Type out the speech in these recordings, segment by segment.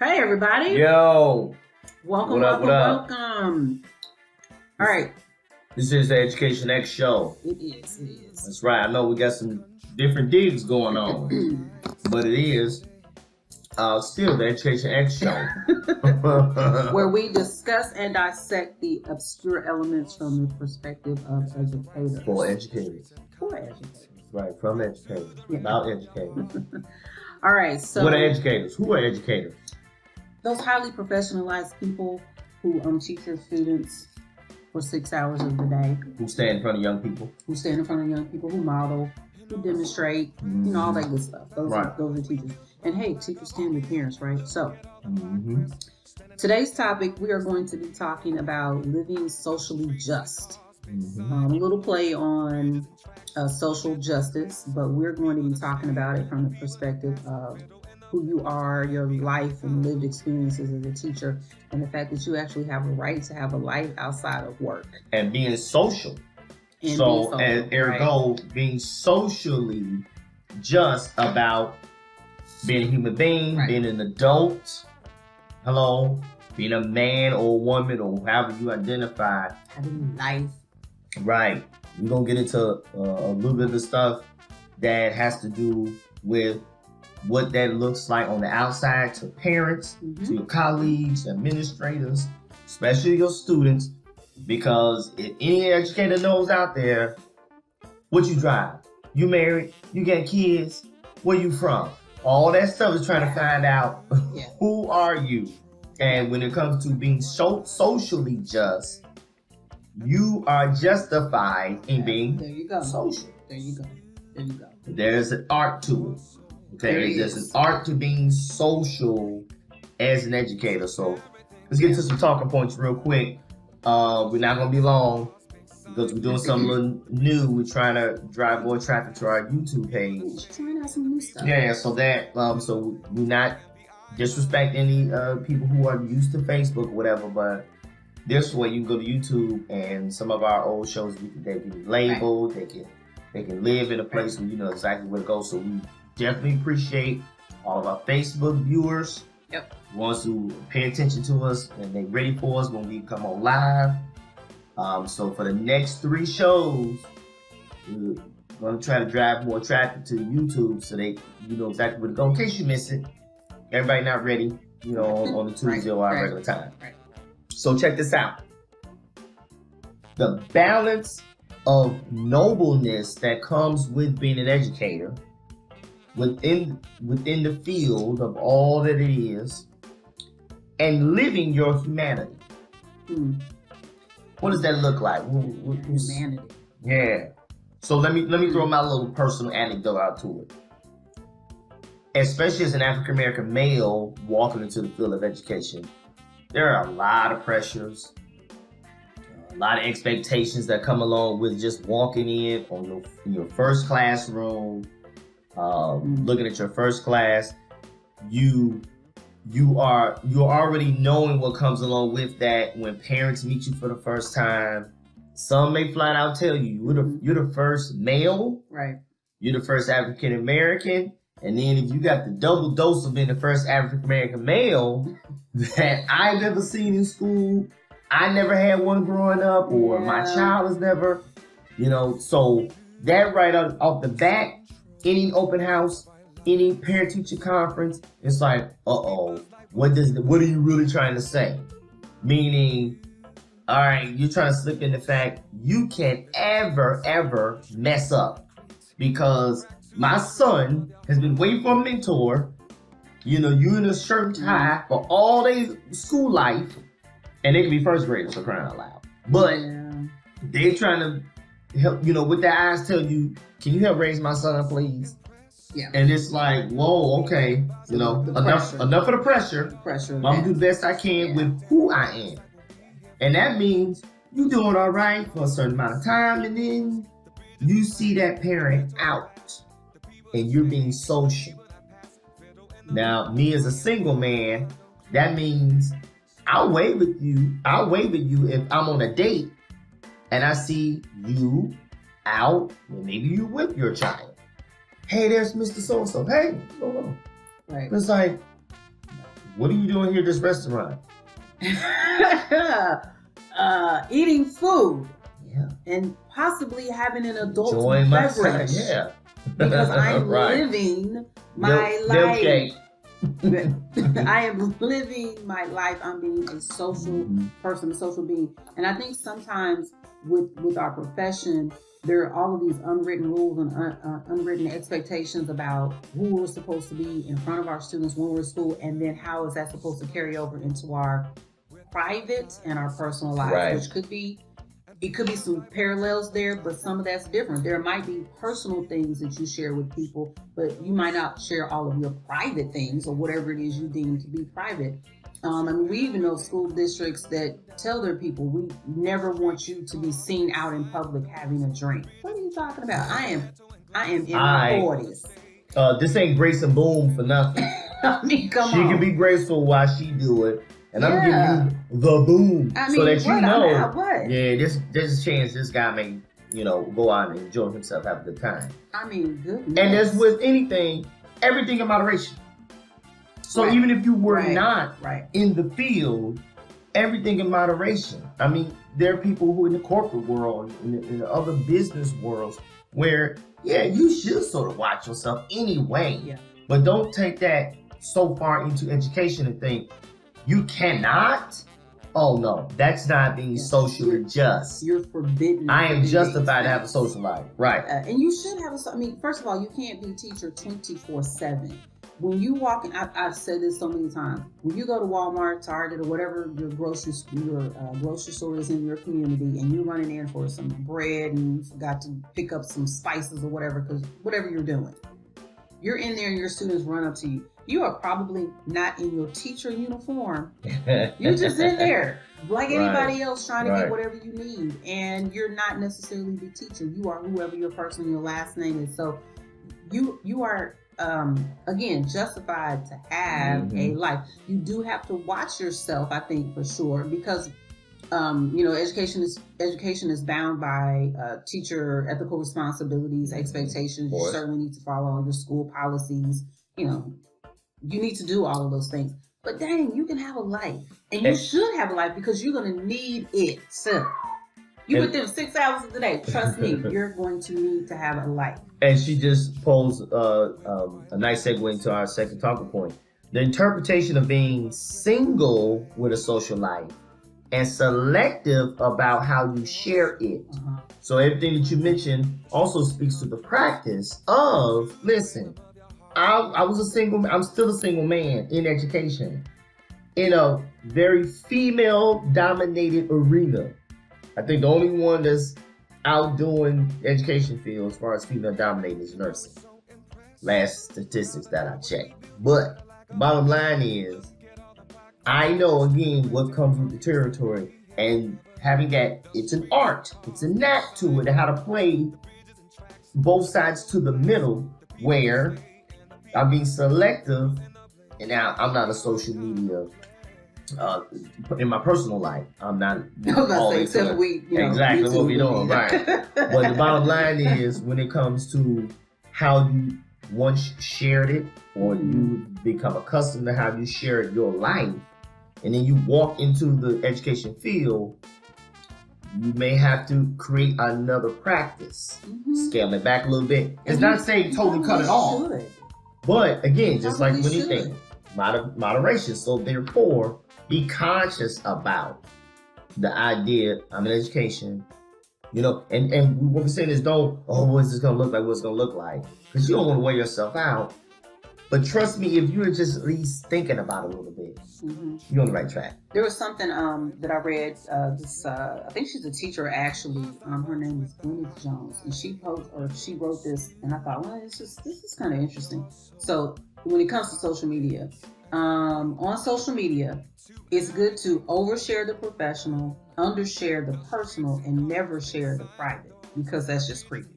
Hey, everybody. Yo. Welcome, What up, welcome. All right. This is the Education X show. It is. That's right. I know we got some different digs going on, but it is still the Education X show. Where we discuss and dissect the obscure elements from the perspective of educators. For educators. Right, from educators. Yeah. About educators. All right, so... What are educators? Who are educators? Those highly professionalized people who teach their students for 6 hours of the day. Who stand in front of young people. Who stand in front of young people, who model, who demonstrate, all that good stuff. Those are teachers. And hey, teachers can be parents, right? So, today's topic, we are going to be talking about living socially just. A little play on social justice, but we're going to be talking about it from the perspective of who you are, your life and lived experiences as a teacher, and the fact that you actually have a right to have a life outside of work. And being social. And ergo, being socially just about being a human being, being an adult, being a man or a woman or however you identify. Having life. Right. We're going to get into a little bit of the stuff that has to do with what that looks like on the outside to parents, to your colleagues, administrators, especially your students. Because if any educator knows out there, what you drive, you married, you got kids, where you from? All that stuff is trying to find out who are you. And when it comes to being socially just, you are justified in being social. There you go. There's an art to it. Okay, there's an art to being social as an educator. So let's get to some talking points real quick. We're not going to be long because we're doing something a little new. We're trying to drive more traffic to our YouTube page. We're trying out some new stuff. Yeah, so that so we're not disrespect any people who are used to Facebook or whatever, but this way you can go to YouTube and some of our old shows they can be labeled. They can live in a place where you know exactly where to go. So we definitely appreciate all of our Facebook viewers. Ones who pay attention to us and they ready for us when we come on live. So for the next 3 shows, we're going to try to drive more traffic to YouTube so they you know exactly where to go in case you miss it. Everybody not ready, you know, on the Tuesday or our regular time. So check this out. The balance of nobleness that comes with being an educator within the field of all that it is and living your humanity. What does that look like? Humanity. Yeah. So let me throw my little personal anecdote out to it. Especially as an African American male walking into the field of education, there are a lot of pressures, a lot of expectations that come along with just walking in your first classroom. Looking at your first class, you're already knowing what comes along with that. When parents meet you for the first time, some may flat out tell you you're the first male, you're the first African American, and then if you got the double dose of being the first African American male that I've ever seen in school, I never had one growing up, or my child has never, so that right off the bat. Any open house, any parent-teacher conference, it's like, what are you really trying to say? Meaning, all right, you're trying to slip in the fact you can't ever mess up because my son has been waiting for a mentor. You in a shirt and tie for all their school life, and they can be first graders for crying out loud. But they're trying to help, with their eyes tell you, can you help raise my son, please? Yeah. And it's like, whoa, okay, enough of the pressure. I'm gonna do the best I can with who I am. And that means you doing all right for a certain amount of time, and then you see that parent out and you're being social. Now, me as a single man, that means I'll wave at you if I'm on a date and I see you out, and maybe you with your child. Hey, there's Mr. So-and-so. Hey, what's going on? Right. It's like, what are you doing here at this restaurant? Eating food. Yeah. And possibly having an adult Enjoying beverage. Yeah. Because I'm living my life. I am living my life. I'm being a social person, a social being. And I think sometimes with our profession, there are all of these unwritten rules and unwritten expectations about who we're supposed to be in front of our students when we're in school, and then how is that supposed to carry over into our private and our personal lives, which could be some parallels there, but some of that's different. There might be personal things that you share with people, but you might not share all of your private things or whatever it is you deem to be private. And we even know school districts that tell their people, we never want you to be seen out in public having a drink. What are you talking about? I am in my 40s. This ain't Grace and Boom for nothing. I mean, come on. She can be graceful while she do it. And I'm giving you the boom so that you know, there's a chance this guy may, go out and enjoy himself, have a good time. I mean, goodness. And as with anything, everything in moderation. So even if you were not in the field, everything in moderation. I mean, there are people who in the corporate world, in the other business worlds, where, you should sort of watch yourself anyway. Yeah. But don't take that so far into education and think, you cannot? Oh no, that's not being socially just. You're forbidden. I am justified to have a social life. Right. And you should have first of all, you can't be a teacher 24/7. When you walk in, I've said this so many times, when you go to Walmart, Target, or whatever your grocery store is in your community, and you're running in for some bread and you forgot to pick up some spices or whatever, because whatever you're doing, you're in there and your students run up to you. You are probably not in your teacher uniform. You're just in there like anybody else trying to get whatever you need. And you're not necessarily the teacher. You are whoever your first and your last name is. So you are, again, justified to have a life. You do have to watch yourself, I think, for sure, because education is bound by teacher ethical responsibilities, expectations. You certainly need to follow all your school policies. You need to do all of those things. But dang, you can have a life. And you should have a life because you're going to need it. So you put them 6 hours of the day. Trust me, you're going to need to have a life. And she just posed a nice segue into our second talking point. The interpretation of being single with a social life and selective about how you share it. So everything that you mentioned also speaks to the practice of, listen, I'm still a single man in education in a very female-dominated arena. I think the only one that's outdoing the education field as far as female-dominated is nursing. Last statistics that I checked. But the bottom line is, I know, again, what comes with the territory, and having that, it's an art, it's a knack to it, and how to play both sides to the middle, where I'm being selective, and now I'm not a social media in my personal life. I'm not always exactly what we're doing, right? But the bottom line is, when it comes to how you once shared it, or you become accustomed to how you shared your life, and then you walk into the education field, you may have to create another practice. Scale it back a little bit. It's not saying totally cut it off. But again, just like when you think, moderation. So therefore, be conscious about the idea I'm in education, and what we're saying is what's this going to look like, what's going to look like? Because you don't want to wear yourself out. But trust me, if you're just at least thinking about it a little bit, you're on the right track. There was something that I read. I think she's a teacher actually. Her name is Gwyneth Jones, and she wrote this, and I thought, well, this is kind of interesting. So when it comes to social media, on social media, it's good to overshare the professional, undershare the personal, and never share the private, because that's just creepy.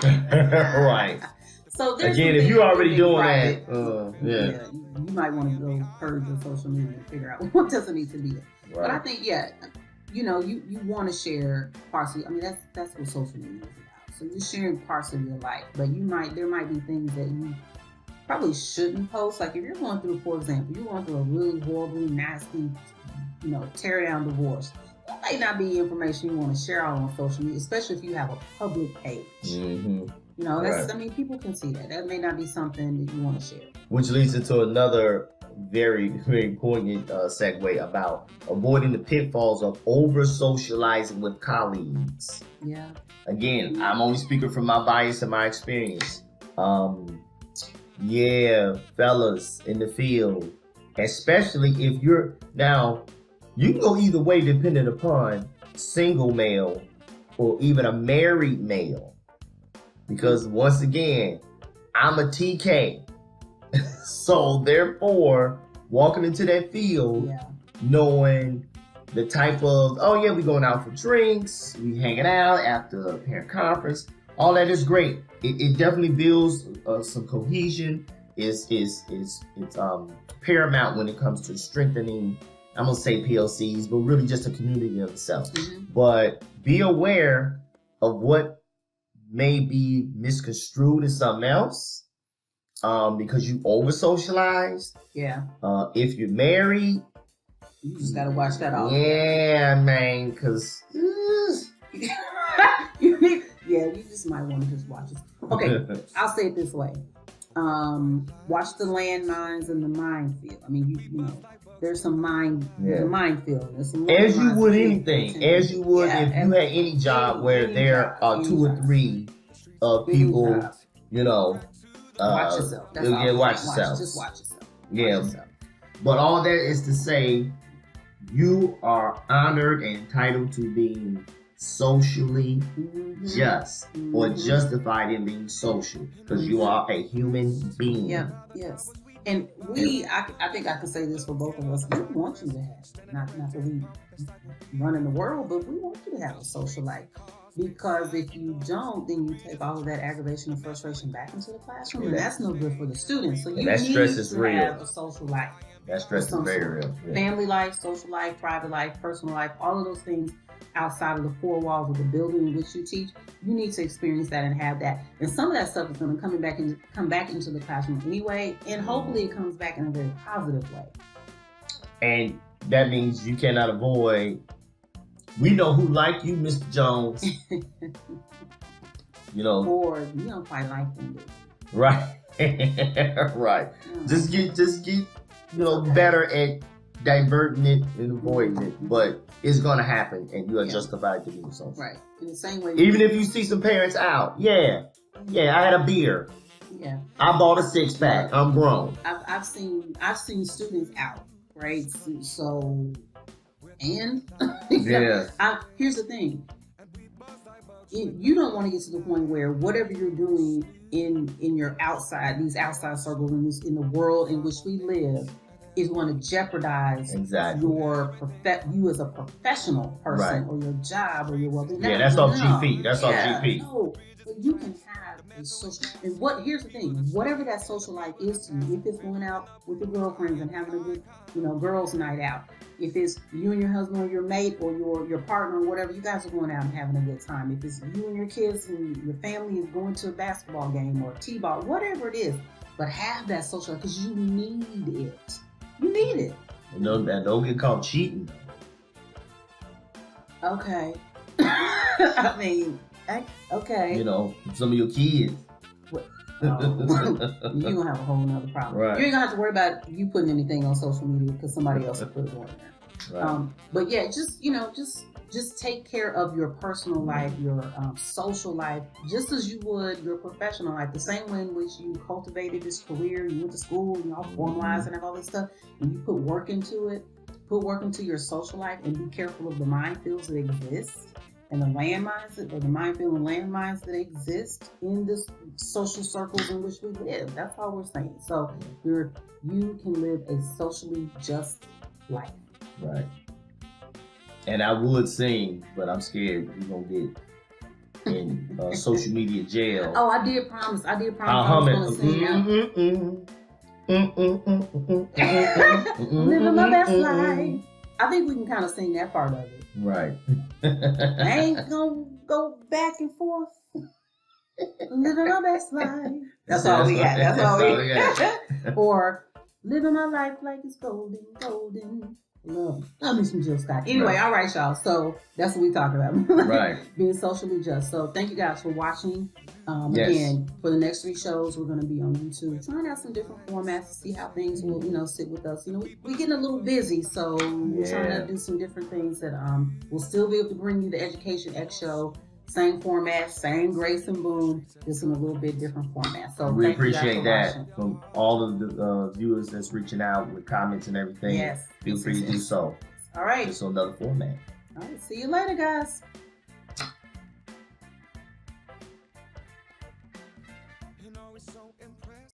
Right. So again, if you're already doing that, you might want to go purge your social media and figure out what doesn't need to be there. Right. But I think, you want to share parts of, that's what social media is about. So you're sharing parts of your life, but there might be things that probably shouldn't post. Like if you're going through, for example, you're going through a really horrible, nasty, tear down divorce. That may not be information you want to share out on social media, especially if you have a public page. Mm-hmm. That's, people can see that. That may not be something that you want to share. Which leads into another very, very poignant segue about avoiding the pitfalls of over socializing with colleagues. Yeah. Again, I'm only speaking from my bias and my experience. Fellas in the field, especially if you can go either way depending upon single male or even a married male. Because once again, I'm a TK. So therefore, walking into that field, knowing the type of, we going out for drinks, we hanging out after a parent conference, all that is great. It definitely builds some cohesion. It's paramount when it comes to strengthening, I'm going to say PLCs, but really just a community of itself. Mm-hmm. But be aware of what may be misconstrued as something else because you over socialized. Yeah. If you're married, you just gotta watch that all. Yeah, man, because you just might want to just watch it. Okay, I'll say it this way. Watch the landmines and the minefield. I mean, there's some minefield. There's some as you would anything. As you would if you had any job where there are 2 or 3 people, watch yourself. That's all. Watch yourself. Just watch yourself. Yeah. But all that is to say, you are honored and entitled to being socially just or justified in being social because you are a human being. Yeah. Yes. And I think I can say this for both of us. We want you to have, not that we run in the world, but we want you to have a social life. Because if you don't, then you take all of that aggravation and frustration back into the classroom, and that's no good for the students. So you need stress is to real. Have a social life. That stress is very real. Yeah. Family life, social life, private life, personal life, all of those things outside of the 4 walls of the building in which you teach, you need to experience that and have that. And some of that stuff is going to come back into the classroom anyway, and hopefully it comes back in a very positive way. And that means you cannot avoid. We know who like you, Mr. Jones. Or you don't quite like them. Right. Right. Just get better at diverting it and avoiding it. But it's gonna happen and you are justified to do so. Right. In the same way. Even if you see some parents out. Yeah, I had a beer. Yeah. I bought a 6-pack. I'm grown. I've seen students out, right? So and here's the thing. You don't want to get to the point where whatever you're doing in your these outside circles in the world in which we live is going to jeopardize you as a professional person or your job or your well-being. Yeah, that's off GP. That's off GP. No, but you can have a social. And here's the thing: whatever that social life is to you, if it's going out with your girlfriends and having a good, girls' night out. If it's you and your husband or your mate or your partner or whatever, you guys are going out and having a good time. If it's you and your kids and your family is going to a basketball game or t-ball, whatever it is, but have that social life because you need it. You need it. That don't get called cheating. Okay. I mean, okay. Some of your kids. You're gonna have a whole nother problem. Right. You ain't gonna have to worry about you putting anything on social media because somebody else will put it on there. Right. But yeah, just take care of your personal life, your social life, just as you would your professional life. The same way in which you cultivated this career, you went to school, all formalized and have all this stuff, and you put work into your social life, and be careful of the minefields that exist. And the landmines, or the minefield and landmines that exist in this social circles in which we live. That's all we're saying. So you can live a socially just life. Right. And I would sing, but I'm scared we're going to get in social media jail. Oh, I did promise I was going to sing. Living my best life. I think we can kind of sing that part of it. Right. I ain't gonna go back and forth. Living my best life. That's all we got. That's all we got. Or living my life like it's golden, golden. Love me some Jill Scott. Anyway, all right, y'all. So that's what we talk about. Right. Being socially just. So thank you guys for watching. Again, for the next 3 shows, we're going to be on YouTube, trying out some different formats to see how things will, sit with us. We're getting a little busy, so we're trying to do some different things that we'll still be able to bring you the Education X show. Same format, same Grace and Boom, just in a little bit different format. So we appreciate that from all of the viewers that's reaching out with comments and everything. Yes. Feel free to do so. All right. Just another format. All right. See you later, guys.